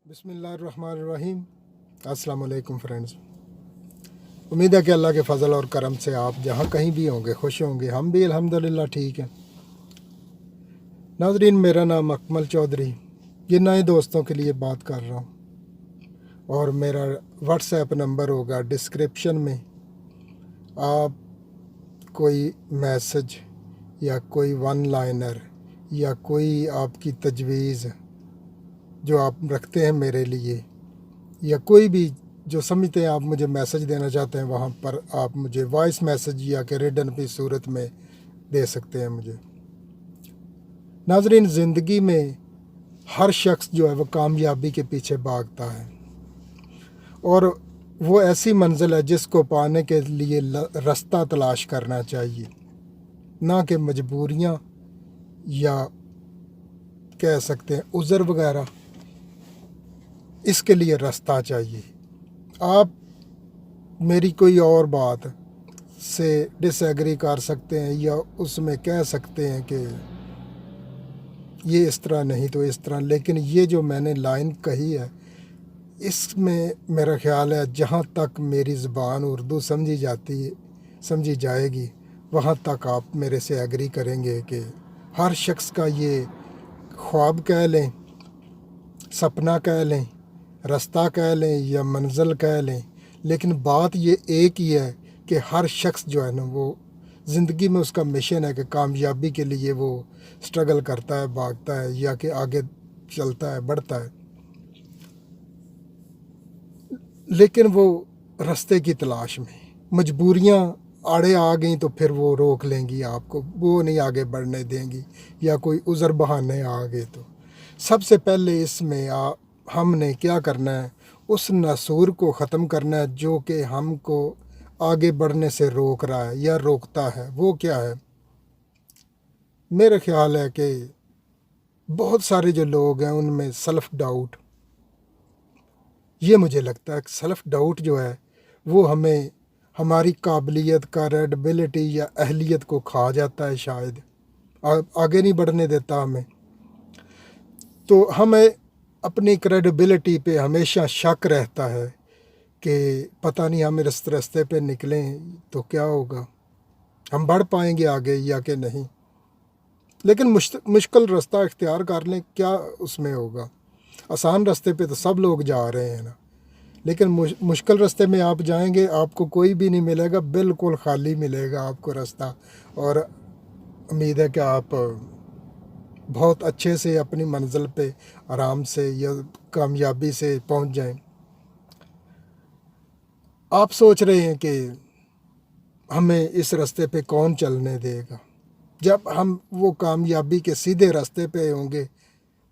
बिस्मिल्लाहिर्रहमानिर्रहीम। अस्सलाम वालेकुम फ्रेंड्स। उम्मीद है कि अल्लाह के फ़ज़ल और करम से आप जहाँ कहीं भी होंगे खुश होंगे। हम भी अल्हम्दुलिल्लाह ठीक हैं। नाज़रीन, मेरा नाम अकमल चौधरी, ये नए दोस्तों के लिए बात कर रहा हूँ और मेरा व्हाट्सएप नंबर होगा डिस्क्रिप्शन में। आप कोई मैसेज या कोई वन लाइनर या कोई आपकी तजवीज़ जो आप रखते हैं मेरे लिए, या कोई भी जो समझते हैं आप मुझे मैसेज देना चाहते हैं, वहाँ पर आप मुझे वॉइस मैसेज या कि रिटन की सूरत में दे सकते हैं मुझे। नाज़रीन, ज़िंदगी में हर शख्स जो है वो कामयाबी के पीछे भागता है और वो ऐसी मंजिल है जिसको पाने के लिए रास्ता तलाश करना चाहिए, ना कि मजबूरियाँ या कह सकते हैं उज़र वगैरह। इसके लिए रास्ता चाहिए। आप मेरी कोई और बात से डिसएग्री कर सकते हैं या उसमें कह सकते हैं कि ये इस तरह नहीं तो इस तरह, लेकिन ये जो मैंने लाइन कही है इसमें मेरा ख़्याल है जहाँ तक मेरी ज़बान उर्दू समझी जाएगी वहाँ तक आप मेरे से एग्री करेंगे कि हर शख्स का ये ख्वाब कह लें, सपना कह लें, रास्ता कह लें या मंजिल कह लें, लेकिन बात ये एक ही है कि हर शख्स जो है ना वो ज़िंदगी में उसका मिशन है कि कामयाबी के लिए वो स्ट्रगल करता है, भागता है या कि आगे चलता है, बढ़ता है, लेकिन वो रास्ते की तलाश में। मजबूरियाँ आड़े आ गई तो फिर वो रोक लेंगी आपको, वो नहीं आगे बढ़ने देंगी, या कोई उज़र बहाने आ गए तो। सबसे पहले इसमें हमने क्या करना है, उस नसूर को ख़त्म करना है जो कि हमको आगे बढ़ने से रोक रहा है या रोकता है। वो क्या है? मेरा ख़्याल है कि बहुत सारे जो लोग हैं उनमें सेल्फ़ डाउट, ये मुझे लगता है कि सेल्फ़ डाउट जो है वो हमें हमारी काबिलियत, क्रेडिबिलिटी या अहलियत को खा जाता है, शायद आगे नहीं बढ़ने देता हमें। तो हमें अपनी क्रेडिबिलिटी पे हमेशा शक रहता है कि पता नहीं हम इस रास्ते पे निकलें तो क्या होगा, हम बढ़ पाएंगे आगे या कि नहीं। लेकिन मुश्किल रास्ता इख्तियार कर लें, क्या उसमें होगा? आसान रास्ते पे तो सब लोग जा रहे हैं ना, लेकिन मुश्किल रास्ते में आप जाएंगे आपको कोई भी नहीं मिलेगा, बिल्कुल खाली मिलेगा आपको रास्ता। और उम्मीद है कि आप बहुत अच्छे से अपनी मंजिल पे आराम से या कामयाबी से पहुंच जाएं। आप सोच रहे हैं कि हमें इस रास्ते पे कौन चलने देगा? जब हम वो कामयाबी के सीधे रास्ते पे होंगे,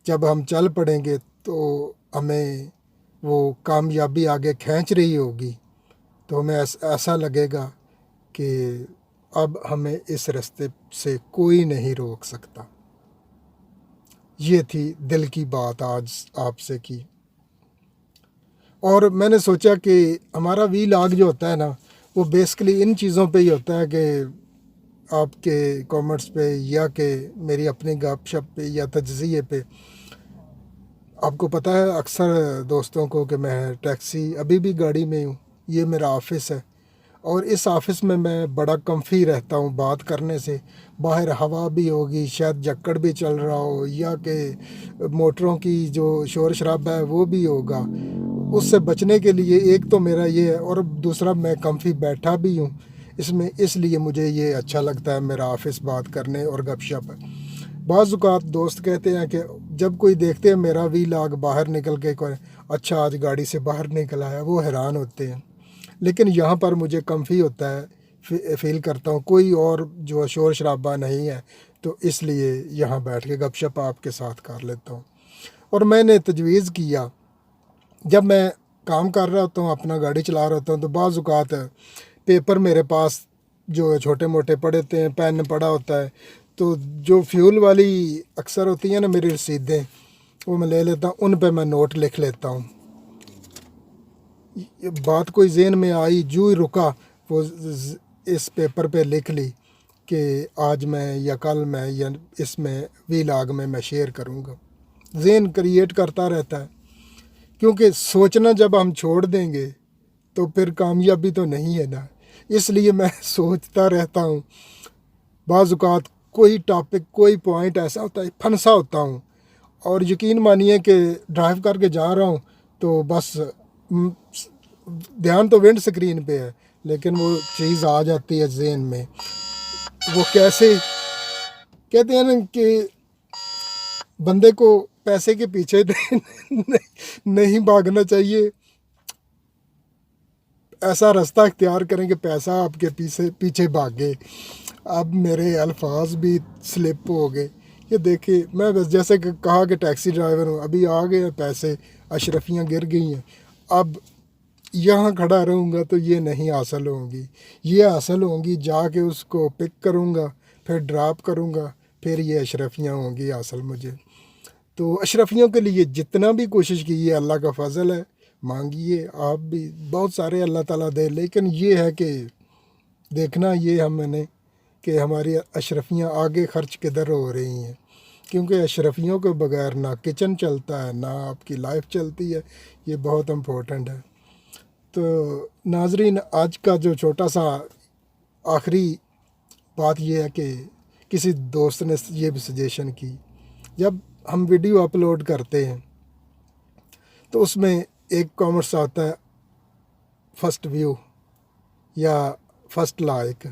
जब हम चल पड़ेंगे तो हमें वो कामयाबी आगे खींच रही होगी, तो हमें ऐसा लगेगा कि अब हमें इस रास्ते से कोई नहीं रोक सकता। ये थी दिल की बात आज आपसे की। और मैंने सोचा कि हमारा वीलॉग जो होता है ना वो बेसिकली इन चीज़ों पे ही होता है कि आपके कमेंट्स पे या कि मेरी अपनी गपशप पे या तज्ज़िये पे। आपको पता है अक्सर दोस्तों को कि मैं टैक्सी अभी भी गाड़ी में हूँ, ये मेरा ऑफ़िस है और इस ऑफ़िस में मैं बड़ा कम्फी रहता हूँ बात करने से। बाहर हवा भी होगी, शायद जक्कड़ भी चल रहा हो या कि मोटरों की जो शोर शराबा है वो भी होगा। उससे बचने के लिए एक तो मेरा ये है और दूसरा मैं कम्फी बैठा भी हूँ इसमें, इसलिए मुझे ये अच्छा लगता है मेरा ऑफ़िस बात करने और गपशप। बाज़ औक़ात दोस्त कहते हैं कि जब कोई देखते हैं मेरा वीलॉग बाहर निकल के कोई अच्छा आज गाड़ी से बाहर निकल आया, वो हैरान होते हैं। लेकिन यहाँ पर मुझे कम्फी होता है, फ़ील करता हूँ कोई और जो शोर शराबा नहीं है, तो इसलिए यहाँ बैठ के गपशप आपके साथ कर लेता हूँ। और मैंने तजवीज़ किया, जब मैं काम कर रहा होता हूँ, अपना गाड़ी चला रहा होता हूँ, तो बाज़ औक़ात पेपर मेरे पास जो छोटे मोटे पड़े होते हैं, पेन पड़ा होता है, तो जो फ्यूल वाली अक्सर होती हैं ना मेरी रसीदें, वो मैं ले लेता हूँ, उन पे मैं नोट लिख लेता हूँ। ये बात कोई ज़हन में आई, जो ही रुका वो इस पेपर पे लिख ली कि आज मैं या कल मैं या इसमें वीलॉग में मैं शेयर करूँगा। ज़हन क्रिएट करता रहता है। کیونکہ سوچنا جب ہم چھوڑ دیں گے تو پھر کامیابی تو نہیں ہے نا. اس لیے میں سوچتا رہتا ہوں. بعض اوقات کوئی ٹاپک کوئی پوائنٹ ایسا ہوتا ہے پھنسا ہوتا ہوں اور یقین مانیے کہ ڈرائیو کر کے جا رہا ہوں تو بس دھیان تو ونڈ سکرین پہ ہے لیکن وہ چیز آ جاتی ہے ذہن میں. وہ کیسے کہتے ہیں نا کہ بندے کو پیسے کے پیچھے نہیں بھاگنا چاہیے, ایسا راستہ اختیار کریں کہ پیسہ آپ کے پیچھے بھاگے. اب میرے الفاظ بھی سلپ ہو گئے. یہ دیکھیں میں بس جیسے کہ کہا کہ ٹیکسی ڈرائیور ہوں, ابھی آ گئے ہیں پیسے, اشرفیاں گر گئی ہیں. اب یہاں کھڑا رہوں گا تو یہ نہیں حاصل ہوں گی, یہ حاصل ہوں گی جا کے اس کو پک کروں گا, پھر ڈراپ کروں گا, پھر یہ اشرفیاں ہوں گی حاصل مجھے. تو اشرفیوں کے لیے جتنا بھی کوشش کی ہے اللہ کا فضل ہے, مانگیے آپ بھی, بہت سارے اللہ تعالیٰ دے. لیکن یہ ہے کہ دیکھنا یہ ہم نے کہ ہماری اشرفیاں آگے خرچ کدھر ہو رہی ہیں, کیونکہ اشرفیوں کے بغیر نہ کچن چلتا ہے نہ آپ کی لائف چلتی ہے. یہ بہت امپورٹنٹ ہے. تو ناظرین, آج کا جو چھوٹا سا آخری بات یہ ہے کہ کسی دوست نے یہ بھی سجیشن کی, جب ہم ویڈیو اپلوڈ کرتے ہیں تو اس میں ایک کامنٹس آتا ہے فرسٹ ویو یا فرسٹ لائک.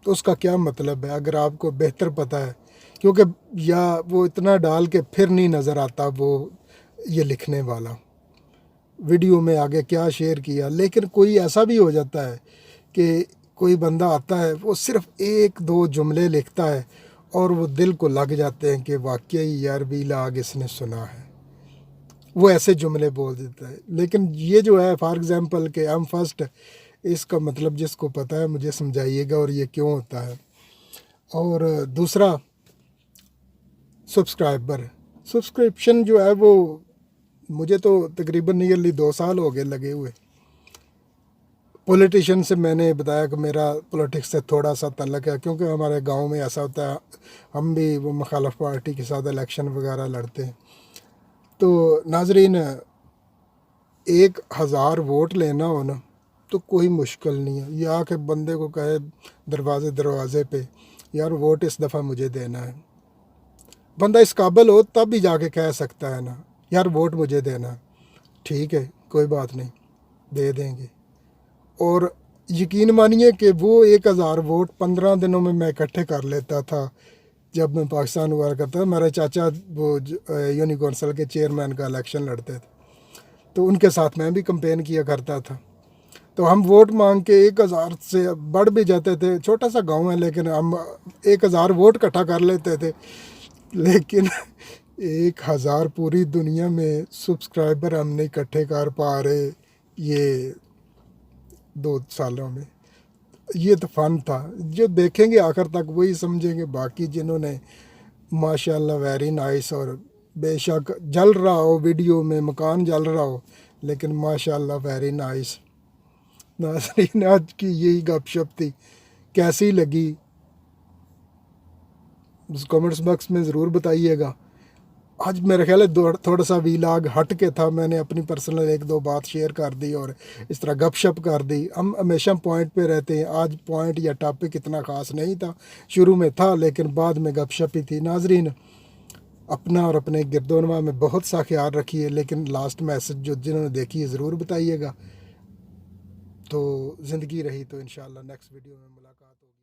تو اس کا کیا مطلب ہے اگر آپ کو بہتر پتہ ہے, کیونکہ یا وہ اتنا ڈال کے پھر نہیں نظر آتا وہ یہ لکھنے والا ویڈیو میں آگے کیا شیئر کیا. لیکن کوئی ایسا بھی ہو جاتا ہے کہ کوئی بندہ آتا ہے وہ صرف ایک دو جملے لکھتا ہے اور وہ دل کو لگ جاتے ہیں کہ واقعی یار بھی لاگ اس نے سنا ہے, وہ ایسے جملے بول دیتا ہے. لیکن یہ جو ہے فار ایگزامپل کہ ہم فرسٹ, اس کا مطلب جس کو پتہ ہے مجھے سمجھائیے گا اور یہ کیوں ہوتا ہے. اور دوسرا سبسکرپشن جو ہے وہ مجھے تو تقریباً نیئرلی 2 سال ہو گئے لگے ہوئے. پولیٹیشین سے میں نے بتایا کہ میرا پولیٹکس سے تھوڑا سا تعلق ہے, کیونکہ ہمارے گاؤں میں ایسا ہوتا ہے ہم بھی وہ مخالف پارٹی کے ساتھ الیکشن وغیرہ لڑتے ہیں. تو ناظرین, 1000 ووٹ لینا ہو نا تو کوئی مشکل نہیں ہے. یہ آ کے بندے کو کہے دروازے پہ یار ووٹ اس دفعہ مجھے دینا ہے, بندہ اس قابل ہو تب بھی جا کے کہہ سکتا ہے نا یار ووٹ مجھے دینا. ٹھیک ہے کوئی بات نہیں, دے دیں گے. اور یقین مانیے کہ وہ 1000 ووٹ 15 دنوں میں اکٹھے کر لیتا تھا جب میں پاکستان ہوا کرتا تھا. میرے چاچا وہ یونی کونسل کے چیئرمین کا الیکشن لڑتے تھے تو ان کے ساتھ میں بھی کمپین کیا کرتا تھا. تو ہم ووٹ مانگ کے 1000 سے بڑھ بھی جاتے تھے, چھوٹا سا گاؤں ہے لیکن ہم 1000 ووٹ اکٹھا کر لیتے تھے. لیکن 1000 پوری دنیا میں سبسکرائبر ہم نہیں اکٹھے کر پا رہے یہ 2 سالوں میں. یہ تو فن تھا, جو دیکھیں گے آخر تک وہی سمجھیں گے. باقی جنہوں نے ماشاءاللہ ویری نائس, اور بے شک جل رہا ہو ویڈیو میں, مکان جل رہا ہو, لیکن ماشاءاللہ ویری نائس. ناظرین, آج کی یہی گپ شپ تھی, کیسی لگی کامنٹس باکس میں ضرور بتائیے گا. آج میرا خیال ہے تھوڑا سا ویلاگ ہٹ کے تھا, میں نے اپنی پرسنل 1-2 بات شیئر کر دی اور اس طرح گپ شپ کر دی. ہم ہمیشہ پوائنٹ پہ رہتے ہیں, آج پوائنٹ یا ٹاپک اتنا خاص نہیں تھا, شروع میں تھا لیکن بعد میں گپ شپ ہی تھی. ناظرین, اپنا اور اپنے گرد و نواح میں بہت سا خیال رکھیے, لیکن لاسٹ میسج جو جنہوں نے دیکھی ہے ضرور بتائیے گا. تو زندگی رہی تو انشاءاللہ نیکسٹ ویڈیو میں ملاقات ہوگی.